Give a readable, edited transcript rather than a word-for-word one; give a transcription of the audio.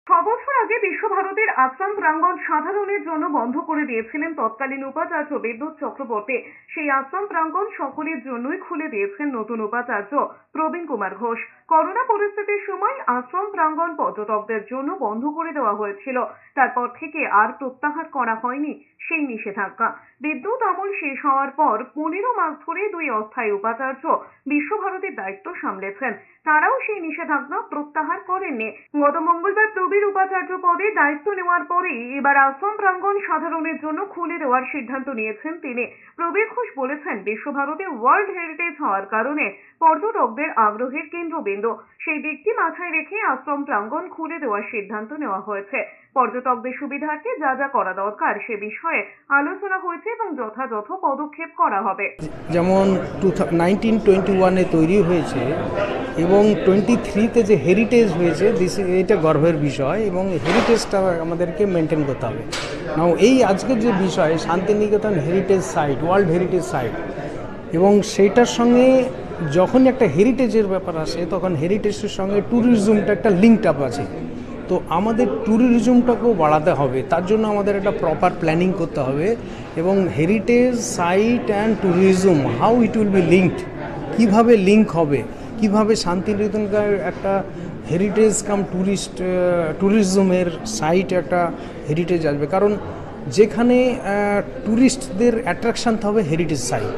ছবছর আগে বিশ্বভারতীর আশ্রম প্রাঙ্গণ সাধারণের জন্য বন্ধ করে দিয়েছিলেন তৎকালীন উপাচার্য বিদ্যুৎ চক্রবর্তী। সেই আশ্রম প্রাঙ্গণ সকলের জন্যই খুলে দিয়েছেন নতুন উপাচার্য প্রবীণ কুমার ঘোষ। করোনা পরিস্থিতির সময় আশ্রম প্রাঙ্গণ পর্যটকদের জন্য বন্ধ করে দেওয়া হয়েছিল। তারপর থেকে আর প্রত্যাহার করা হয়নি সেই নিষেধাজ্ঞা। বিদ্যুৎ আমল শেষ হওয়ার পর 15 মাস ধরে দুই অস্থায়ী উপাচার্য বিশ্বভারতীর দায়িত্ব সামলেছেন। তারাও সেই নিষেধাজ্ঞা প্রত্যাহার করেননি। গত মঙ্গলবার প্রবীর উপাচার্য পদে দায়িত্ব নেওয়ার পরেই এবার আশ্রম প্রাঙ্গণ সাধারণের জন্য খুলে দেওয়ার সিদ্ধান্ত নিয়েছেন তিনি। প্রবীর ঘোষ বলেছেন, বিশ্বভারতী ওয়ার্ল্ড হেরিটেজ হওয়ার কারণে পর্যটকদের আগ্রহের কেন্দ্রবিন্দু। সেই দিকটি মাথায় রেখে আশ্রম প্রাঙ্গণ খুলে দেওয়ার সিদ্ধান্ত নেওয়া হয়েছে। পর্যটকদের সুবিধার্থে যা যা করা দরকার সে বিষয়ে আলোচনা হয়েছে এবং যথাযথ পদক্ষেপ করা হবে। যেমন 1921-এ তৈরি হয়েছে এবং 23-তে যে হেরিটেজ হয়েছে, এটা গর্বের বিষয় এবং হেরিটেজটা আমাদেরকে মেনটেন করতে হবে। নাও এই আজকের যে বিষয় Shantiniketan heritage site, world heritage site, এবং সেইটার সঙ্গে যখন একটা হেরিটেজের ব্যাপার আসে তখন হেরিটেজের সঙ্গে ট্যুরিজমটা একটা লিঙ্কড আপ আছে। তো আমাদের ট্যুরিজমটাকেও বাড়াতে হবে, তার জন্য আমাদের একটা প্রপার প্ল্যানিং করতে হবে এবং heritage site and tourism how it will be linked, কীভাবে লিঙ্ক হবে, কীভাবে শান্তিনিকেতনকার একটা হেরিটেজ কাম ট্যুরিজমের সাইট একটা হেরিটেজ আসবে, কারণ যেখানে ট্যুরিস্টদের অ্যাট্রাকশান হবে হেরিটেজ সাইট।